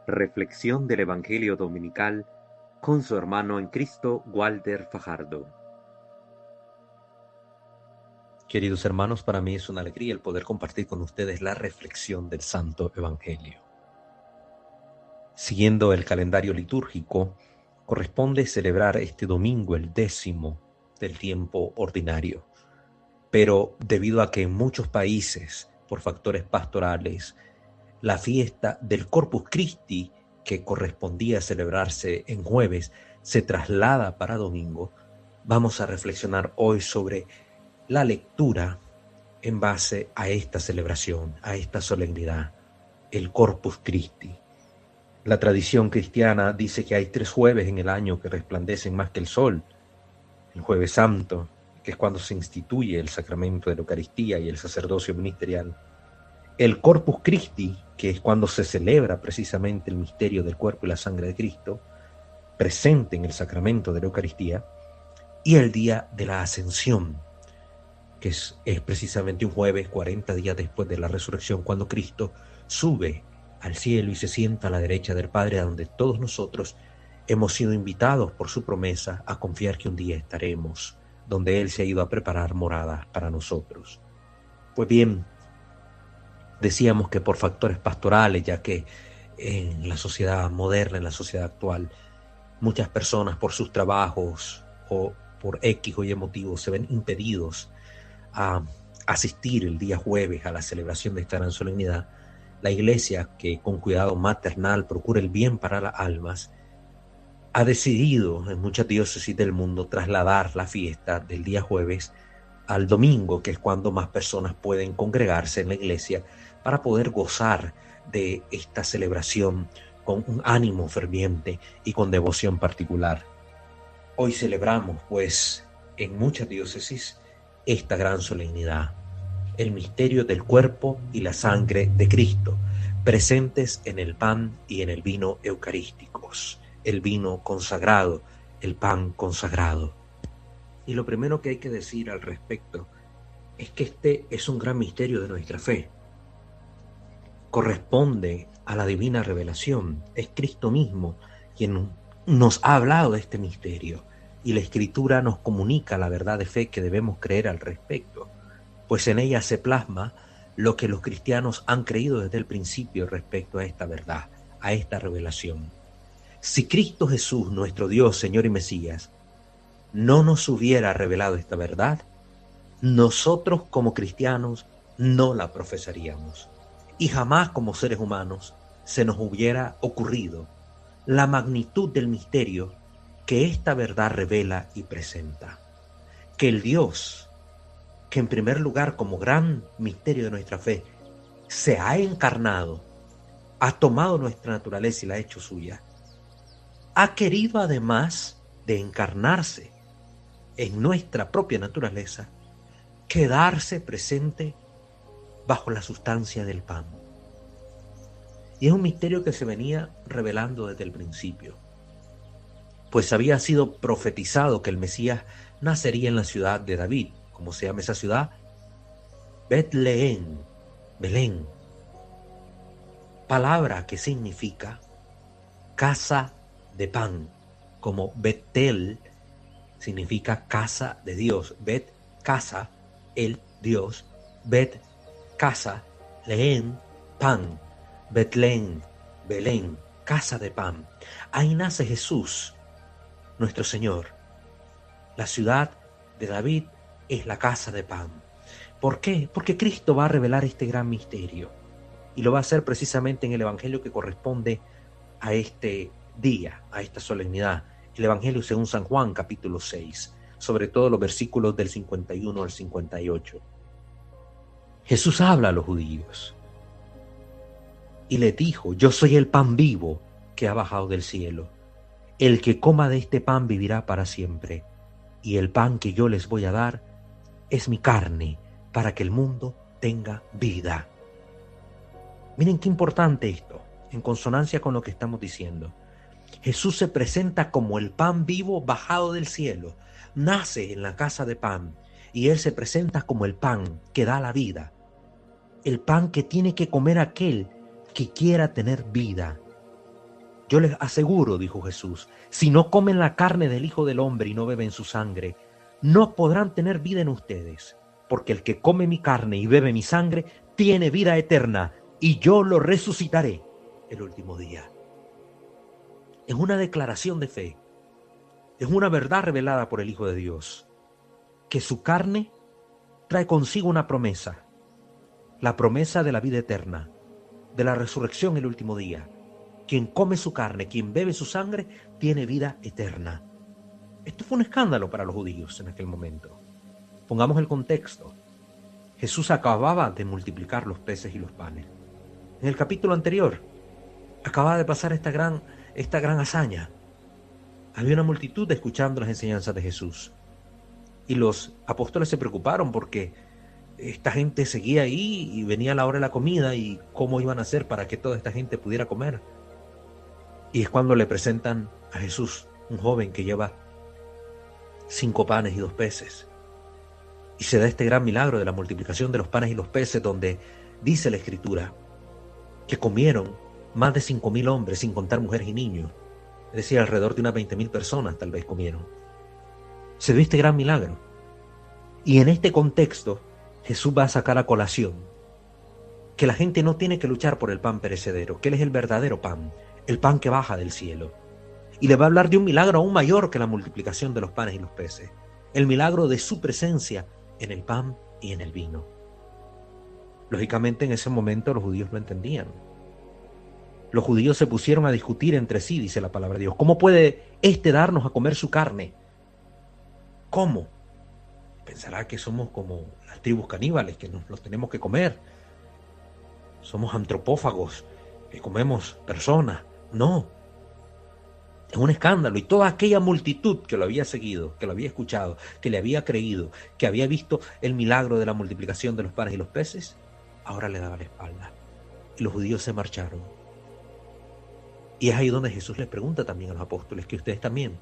Reflexión del Evangelio Dominical con su hermano en Cristo, Walter Fajardo. Queridos hermanos, para mí es una alegría el poder compartir con ustedes la reflexión del Santo Evangelio. Siguiendo el calendario litúrgico, corresponde celebrar este domingo el 10º del tiempo ordinario. Pero debido a que en muchos países, por factores pastorales, la fiesta del Corpus Christi, que correspondía a celebrarse en jueves, se traslada para domingo, vamos a reflexionar hoy sobre la lectura en base a esta celebración, a esta solemnidad, el Corpus Christi. La tradición cristiana dice que hay 3 jueves en el año que resplandecen más que el sol. El Jueves Santo, que es cuando se instituye el sacramento de la Eucaristía y el sacerdocio ministerial. El Corpus Christi, que es cuando se celebra precisamente el misterio del cuerpo y la sangre de Cristo, presente en el sacramento de la Eucaristía. Y el día de la Ascensión, que es precisamente un jueves, 40 días después de la resurrección, cuando Cristo sube al cielo y se sienta a la derecha del Padre, a donde todos nosotros hemos sido invitados por su promesa a confiar que un día estaremos, donde Él se ha ido a preparar morada para nosotros. Pues bien, decíamos que por factores pastorales, ya que en la sociedad moderna, en la sociedad actual, muchas personas por sus trabajos o por X o Y motivos se ven impedidos a asistir el día jueves a la celebración de esta gran solemnidad. La Iglesia, que con cuidado maternal procura el bien para las almas, ha decidido en muchas diócesis del mundo trasladar la fiesta del día jueves al domingo, que es cuando más personas pueden congregarse en la iglesia para poder gozar de esta celebración con un ánimo ferviente y con devoción particular. Hoy celebramos, pues, en muchas diócesis esta gran solemnidad, el misterio del cuerpo y la sangre de Cristo, presentes en el pan y en el vino eucarísticos, el vino consagrado, el pan consagrado. Y lo primero que hay que decir al respecto es que este es un gran misterio de nuestra fe. Corresponde a la divina revelación. Es Cristo mismo quien nos ha hablado de este misterio y la Escritura nos comunica la verdad de fe que debemos creer al respecto, pues en ella se plasma lo que los cristianos han creído desde el principio respecto a esta verdad, a esta revelación. Si Cristo Jesús, nuestro Dios, Señor y Mesías, no nos hubiera revelado esta verdad, nosotros como cristianos no la profesaríamos. Y jamás como seres humanos se nos hubiera ocurrido la magnitud del misterio que esta verdad revela y presenta. Que el Dios, que en primer lugar como gran misterio de nuestra fe, se ha encarnado, ha tomado nuestra naturaleza y la ha hecho suya, ha querido además de encarnarse en nuestra propia naturaleza, quedarse presente bajo la sustancia del pan. Y es un misterio que se venía revelando desde el principio, pues había sido profetizado que el Mesías nacería en la ciudad de David. ¿Cómo se llama esa ciudad? Betlehem, Belén, palabra que significa casa de pan, como Betel significa casa de Dios. Bet, casa, el Dios. Bet, casa, Lehem, pan. Betlén, Belén, casa de pan. Ahí nace Jesús, nuestro Señor. La ciudad de David es la casa de pan. ¿Por qué? Porque Cristo va a revelar este gran misterio y lo va a hacer precisamente en el Evangelio que corresponde a este día, a esta solemnidad. El Evangelio según San Juan, capítulo 6, sobre todo los versículos del 51 al 58. Jesús habla a los judíos y les dijo: yo soy el pan vivo que ha bajado del cielo. El que coma de este pan vivirá para siempre, y el pan que yo les voy a dar es mi carne, para que el mundo tenga vida. Miren qué importante esto, en consonancia con lo que estamos diciendo. Jesús se presenta como el pan vivo bajado del cielo, nace en la casa de pan, y Él se presenta como el pan que da la vida, el pan que tiene que comer aquel que quiera tener vida. Yo les aseguro, dijo Jesús, si no comen la carne del Hijo del Hombre y no beben su sangre, no podrán tener vida en ustedes, porque el que come mi carne y bebe mi sangre tiene vida eterna, y yo lo resucitaré el último día. Es una declaración de fe, es una verdad revelada por el Hijo de Dios, que su carne trae consigo una promesa, la promesa de la vida eterna, de la resurrección el último día. Quien come su carne, quien bebe su sangre, tiene vida eterna. Esto fue un escándalo para los judíos en aquel momento. Pongamos el contexto. Jesús acababa de multiplicar los peces y los panes. En el capítulo anterior, acababa de pasar esta gran hazaña. Había una multitud escuchando las enseñanzas de Jesús. Y los apóstoles se preocuparon porque esta gente seguía ahí y venía la hora de la comida y cómo iban a hacer para que toda esta gente pudiera comer. Y es cuando le presentan a Jesús, un joven que lleva 5 panes y 2 peces. Y se da este gran milagro de la multiplicación de los panes y los peces, donde dice la Escritura que comieron más de 5.000 hombres, sin contar mujeres y niños. Es decir, alrededor de unas 20.000 personas tal vez comieron. Se dio este gran milagro. Y en este contexto, Jesús va a sacar a colación que la gente no tiene que luchar por el pan perecedero, que Él es el verdadero pan, el pan que baja del cielo. Y le va a hablar de un milagro aún mayor que la multiplicación de los panes y los peces, el milagro de su presencia en el pan y en el vino. Lógicamente en ese momento los judíos no entendían. Los judíos se pusieron a discutir entre sí, dice la palabra de Dios. ¿Cómo puede darnos a comer su carne? ¿Cómo? Pensará que somos como las tribus caníbales, que nos los tenemos que comer. Somos antropófagos, que comemos personas. No. Es un escándalo. Y toda aquella multitud que lo había seguido, que lo había escuchado, que le había creído, que había visto el milagro de la multiplicación de los panes y los peces, ahora le daba la espalda. Y los judíos se marcharon. Y es ahí donde Jesús les pregunta también a los apóstoles, que ustedes también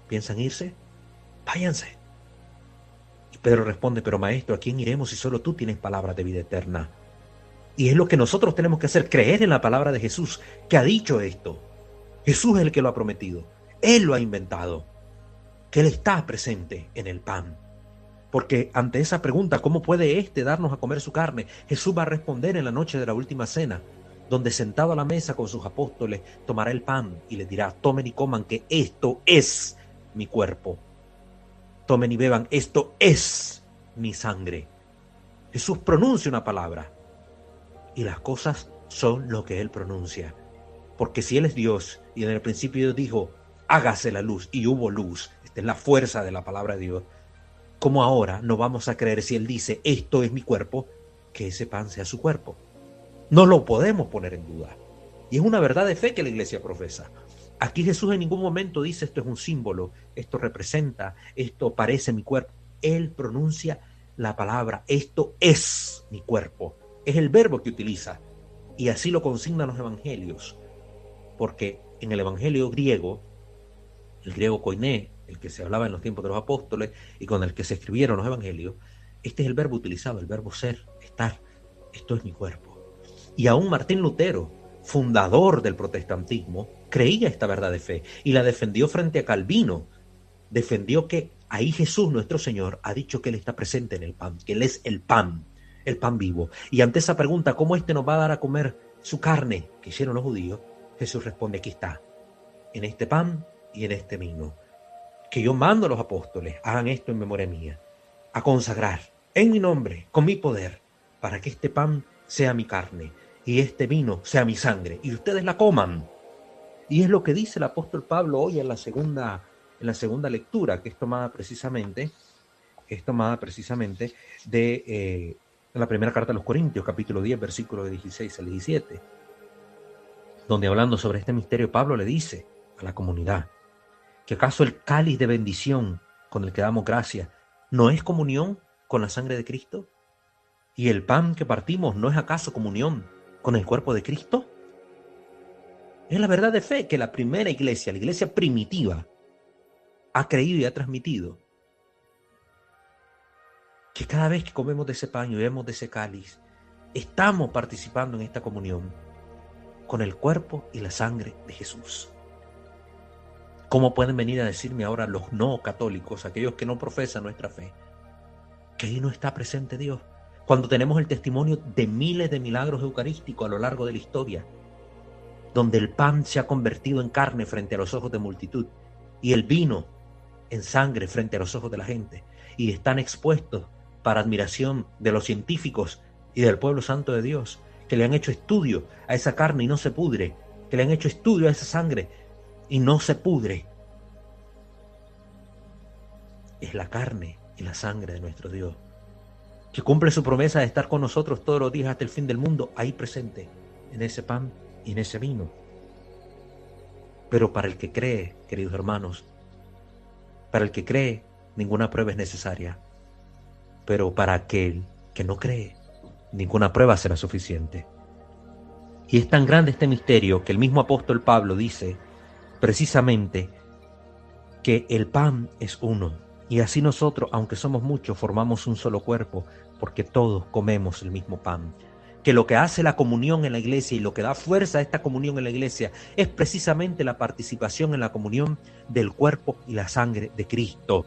piensan irse, váyanse. Y Pedro responde, pero maestro, ¿a quién iremos si solo tú tienes palabras de vida eterna? Y es lo que nosotros tenemos que hacer, creer en la palabra de Jesús, que ha dicho esto. Jesús es el que lo ha prometido, Él lo ha inventado, que Él está presente en el pan. Porque ante esa pregunta, ¿cómo puede darnos a comer su carne? Jesús va a responder en la noche de la última cena, donde sentado a la mesa con sus apóstoles, tomará el pan y les dirá, tomen y coman, que esto es mi cuerpo. Tomen y beban, esto es mi sangre. Jesús pronuncia una palabra y las cosas son lo que Él pronuncia. Porque si Él es Dios y en el principio Dios dijo, hágase la luz y hubo luz, esta es la fuerza de la palabra de Dios, ¿cómo ahora no vamos a creer si Él dice, esto es mi cuerpo, que ese pan sea su cuerpo? No lo podemos poner en duda. Y es una verdad de fe que la iglesia profesa. Aquí Jesús en ningún momento dice, esto es un símbolo, esto representa, esto parece mi cuerpo. Él pronuncia la palabra, esto es mi cuerpo. Es el verbo que utiliza. Y así lo consignan los evangelios. Porque en el evangelio griego, el griego koiné, el que se hablaba en los tiempos de los apóstoles y con el que se escribieron los evangelios, este es el verbo utilizado, el verbo ser, estar. Esto es mi cuerpo. Y aún Martín Lutero, fundador del protestantismo, creía esta verdad de fe y la defendió frente a Calvino. Defendió que ahí Jesús, nuestro Señor, ha dicho que Él está presente en el pan, que Él es el pan vivo. Y ante esa pregunta, ¿cómo nos va a dar a comer su carne? Que hicieron los judíos, Jesús responde, aquí está, en este pan y en este vino. Que yo mando a los apóstoles, hagan esto en memoria mía, a consagrar en mi nombre, con mi poder, para que este pan sea mi carne y este vino sea mi sangre y ustedes la coman. Y es lo que dice el apóstol Pablo hoy en la segunda lectura, que es tomada precisamente de la primera carta a los Corintios, capítulo 10, versículos de 16 al 17, donde hablando sobre este misterio, Pablo le dice a la comunidad que acaso el cáliz de bendición con el que damos gracias no es comunión con la sangre de Cristo, y el pan que partimos no es acaso comunión con el cuerpo de Cristo. Es la verdad de fe que la primera iglesia, la iglesia primitiva, ha creído y ha transmitido, que cada vez que comemos de ese pan y bebemos de ese cáliz, estamos participando en esta comunión con el cuerpo y la sangre de Jesús. ¿Cómo pueden venir a decirme ahora los no católicos, aquellos que no profesan nuestra fe, que ahí no está presente Dios? Cuando tenemos el testimonio de miles de milagros eucarísticos a lo largo de la historia, donde el pan se ha convertido en carne frente a los ojos de multitud y el vino en sangre frente a los ojos de la gente, y están expuestos para admiración de los científicos y del pueblo santo de Dios, que le han hecho estudio a esa carne y no se pudre, que le han hecho estudio a esa sangre y no se pudre. Es la carne y la sangre de nuestro Dios, que cumple su promesa de estar con nosotros todos los días hasta el fin del mundo, ahí presente, en ese pan y en ese vino. Pero para el que cree, queridos hermanos, para el que cree, ninguna prueba es necesaria. Pero para aquel que no cree, ninguna prueba será suficiente. Y es tan grande este misterio que el mismo apóstol Pablo dice precisamente que el pan es uno. Y así nosotros, aunque somos muchos, formamos un solo cuerpo, porque todos comemos el mismo pan. Que lo que hace la comunión en la iglesia y lo que da fuerza a esta comunión en la iglesia es precisamente la participación en la comunión del cuerpo y la sangre de Cristo.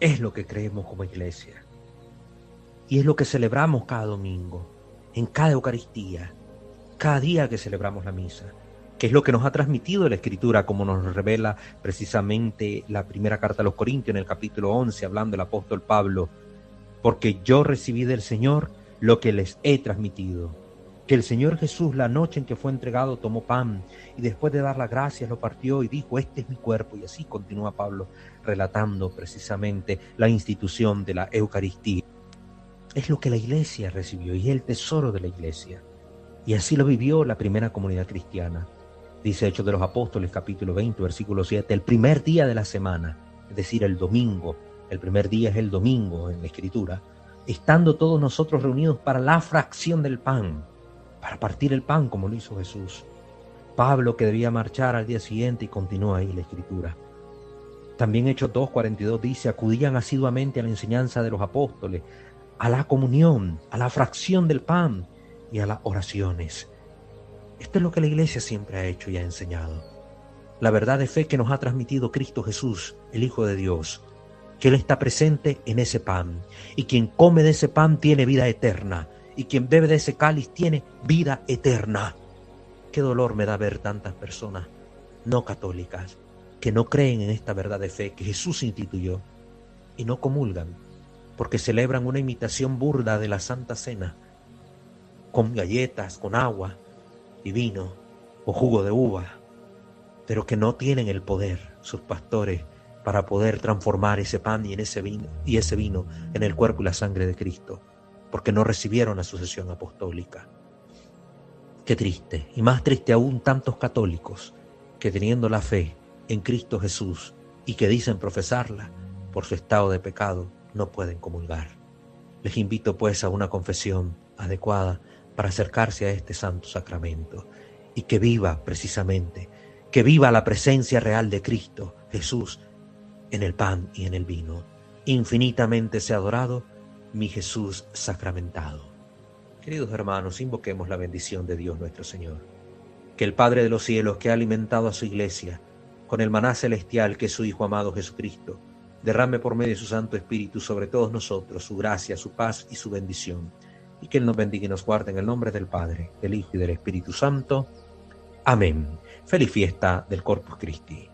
Es lo que creemos como iglesia. Y es lo que celebramos cada domingo, en cada Eucaristía, cada día que celebramos la misa, que es lo que nos ha transmitido la Escritura, como nos revela precisamente la primera carta a los Corintios en el capítulo 11, hablando el apóstol Pablo. Porque yo recibí del Señor lo que les he transmitido, que el Señor Jesús, la noche en que fue entregado, tomó pan y después de dar las gracias lo partió y dijo: este es mi cuerpo. Y así continúa Pablo relatando precisamente la institución de la Eucaristía. Es lo que la iglesia recibió y es el tesoro de la iglesia. Y así lo vivió la primera comunidad cristiana. Dice Hechos de los Apóstoles, capítulo 20, versículo 7, el primer día de la semana, es decir, el domingo. El primer día es el domingo en la Escritura. Estando todos nosotros reunidos para la fracción del pan, para partir el pan como lo hizo Jesús. Pablo, que debía marchar al día siguiente, y continúa ahí la Escritura. También Hechos 2:42 dice: acudían asiduamente a la enseñanza de los apóstoles, a la comunión, a la fracción del pan y a las oraciones. Esto es lo que la iglesia siempre ha hecho y ha enseñado. La verdad de fe que nos ha transmitido Cristo Jesús, el Hijo de Dios, que Él está presente en ese pan, y quien come de ese pan tiene vida eterna, y quien bebe de ese cáliz tiene vida eterna. Qué dolor me da ver tantas personas no católicas que no creen en esta verdad de fe que Jesús instituyó y no comulgan, porque celebran una imitación burda de la Santa Cena, con galletas, con agua y vino o jugo de uva, pero que no tienen el poder, sus pastores, para poder transformar ese pan y ese vino en el cuerpo y la sangre de Cristo, porque no recibieron la sucesión apostólica. Qué triste, y más triste aún tantos católicos que, teniendo la fe en Cristo Jesús y que dicen profesarla, por su estado de pecado no pueden comulgar. Les invito pues a una confesión adecuada para acercarse a este santo sacramento y que viva precisamente, que viva la presencia real de Cristo Jesús en el pan y en el vino. Infinitamente sea adorado mi Jesús sacramentado. Queridos hermanos, invoquemos la bendición de Dios nuestro Señor. Que el Padre de los cielos, que ha alimentado a su iglesia con el maná celestial que es su Hijo amado Jesucristo, derrame por medio de su Santo Espíritu sobre todos nosotros su gracia, su paz y su bendición. Y que Él nos bendiga y nos guarde en el nombre del Padre, del Hijo y del Espíritu Santo. Amén. Feliz fiesta del Corpus Christi.